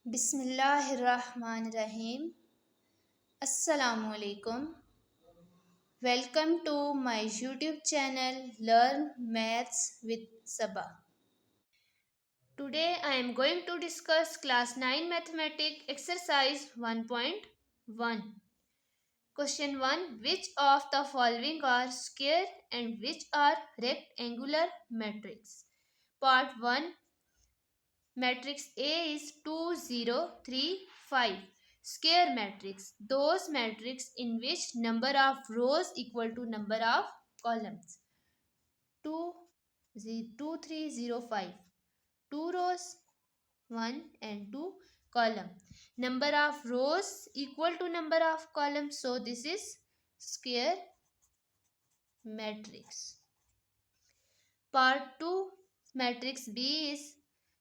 Bismillahirrahmanirrahim. Assalamualaikum. Welcome to my YouTube channel Learn Maths with Sabah. Today I am going to discuss class 9 mathematics exercise 1.1. Question 1. Which of the following are square and which are rectangular matrix? Part 1. Matrix A is 2, 0, 3, 5. Square matrix. Those matrix in which number of rows equal to number of columns. 2, 2, 3, 0, 5. 2 rows, 1 and 2 column. Number of rows equal to number of columns. So this is square matrix. Part 2. Matrix B is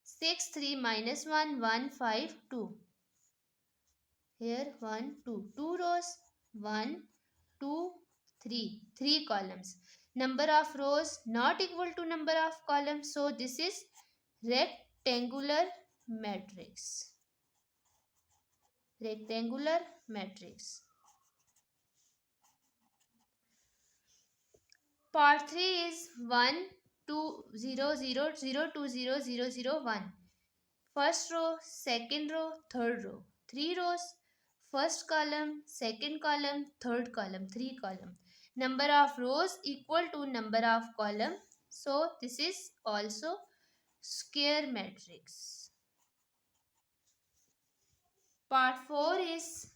6, 3, minus 1, 1, 5, 2. Here 1, 2. 2 rows, 1, 2, 3. 3 columns. Number of rows not equal to number of columns. So this is rectangular matrix. Rectangular matrix. Part 3 is 1, 2, 0, 0, 0, 2, 0, 0, 0, 1. First row, second row, third row. 3 rows, first column, second column, third column, 3 column. Number of rows equal to number of column. So this is also square matrix. Part 4 is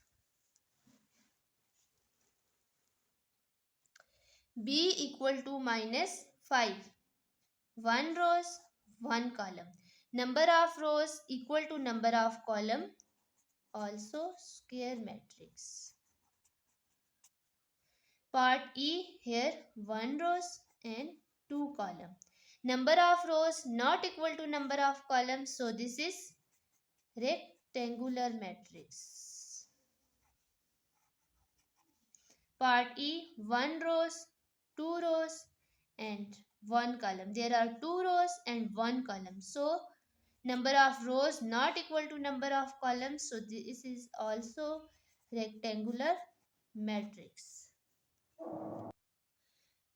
B equal to minus 5. 1 rows, 1 column. Number of rows equal to number of column. Also square matrix. Part E, here 1 rows and 2 column. Number of rows not equal to number of columns. So this is rectangular matrix. Part E, 1 rows, 2 rows and 1 column. There are 2 rows and 1 column. So number of rows not equal to number of columns. So this is also rectangular matrix.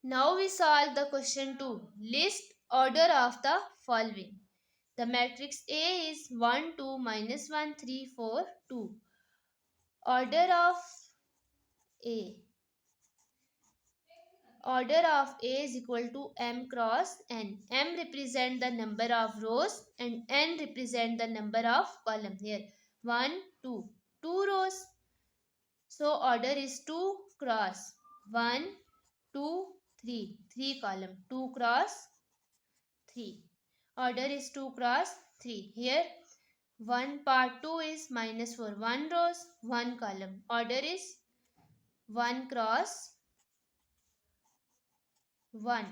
Now we solve the question 2. List order of the following. The matrix A is 1, 2, minus 1, 3, 4, 2. Order of A. Order of A is equal to m cross n. M represent the number of rows and n represent the number of columns. Here 1, 2. 2 rows. So order is 2 cross 1, 2, 3. 3 column. 2 cross 3. Order is 2 cross 3. Here 1 part 2 is minus 4. 1 rows, 1 column. Order is 1 cross 1.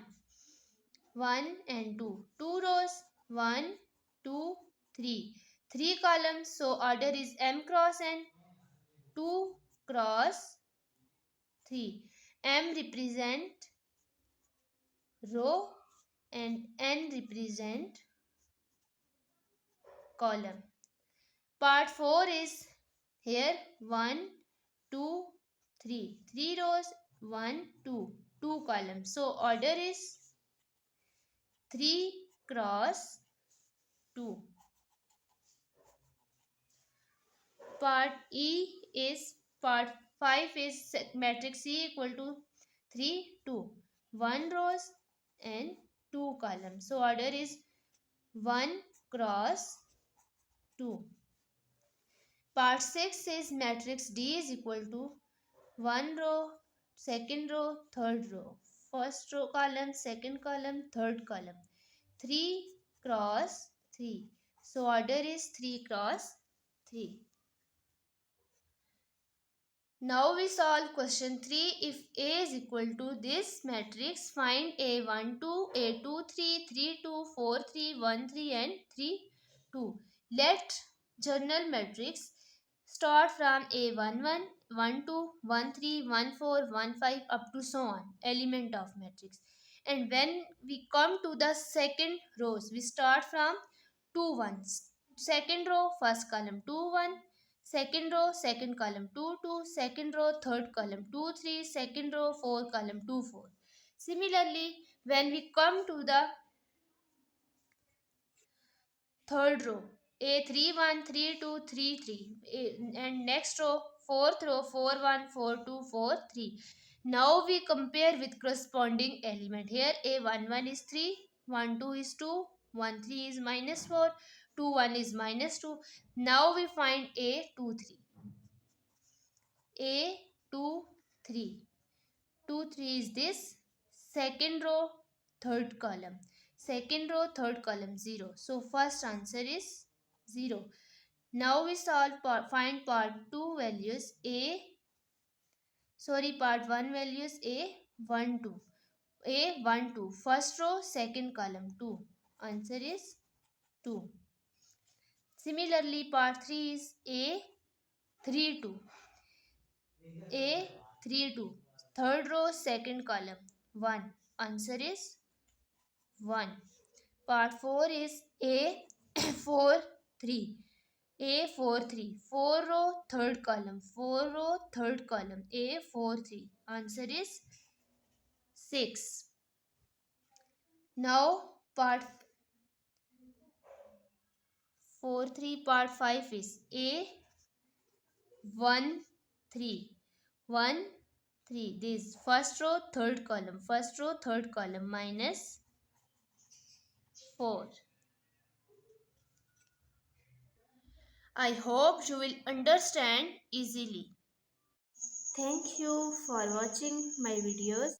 1 and 2. 2 rows, 1, 2, 3. 3 columns. So order is m cross n. 2 cross 3. M represent row and n represent column. Part 4 is here 1, 2, 3. 3 rows, 1, 2. 2 columns. So order is 3 cross 2. Part E is part 5 is matrix C equal to 3, 2. 1 rows and 2 columns. So order is 1 cross 2. Part 6 is matrix D is equal to 1 row, second row, third row. First row column, second column, third column. 3 cross 3. So order is 3 cross 3. Now we solve question 3. If A is equal to this matrix, find A12, A23, 32, 43, 13 and 32. Let journal matrix start from A11, 12, 13, 14, 15 up to so on. Element of matrix. And when we come to the second rows, we start from 2 ones. second row, first column 2 1, second row, second column 2 2, second row, third column 2 3, second row, fourth column 2 4. Similarly, when we come to the third row, a 3 1 3 2 3 3, and next row, fourth row, 4 1 4 2 4 3. Now we compare with corresponding element. Here a 1 1 is 3, 1 2 is 2, 1 3 is minus 4, 2 1 is minus 2. Now we find a 2 3. A 2 3. 2 3 is this. Second row, third column. Second row, third column 0. So first answer is 0. Now we find part 2 values. Part 1 values a 1 2. A 1 2. First row, second column 2. Answer is 2. Similarly, part 3 is a 3 2. A 3 2. Third row, second column 1. Answer is 1. Part 4 is A 4 3. A 4 3. 4 row, third column. 4 row, third column. A 4 3. Answer is 6. Now part 4 3. Part 5 is A 1 3. 1 3. This first row, third column. First row, third column minus 4. I hope you will understand easily. Thank you for watching my videos.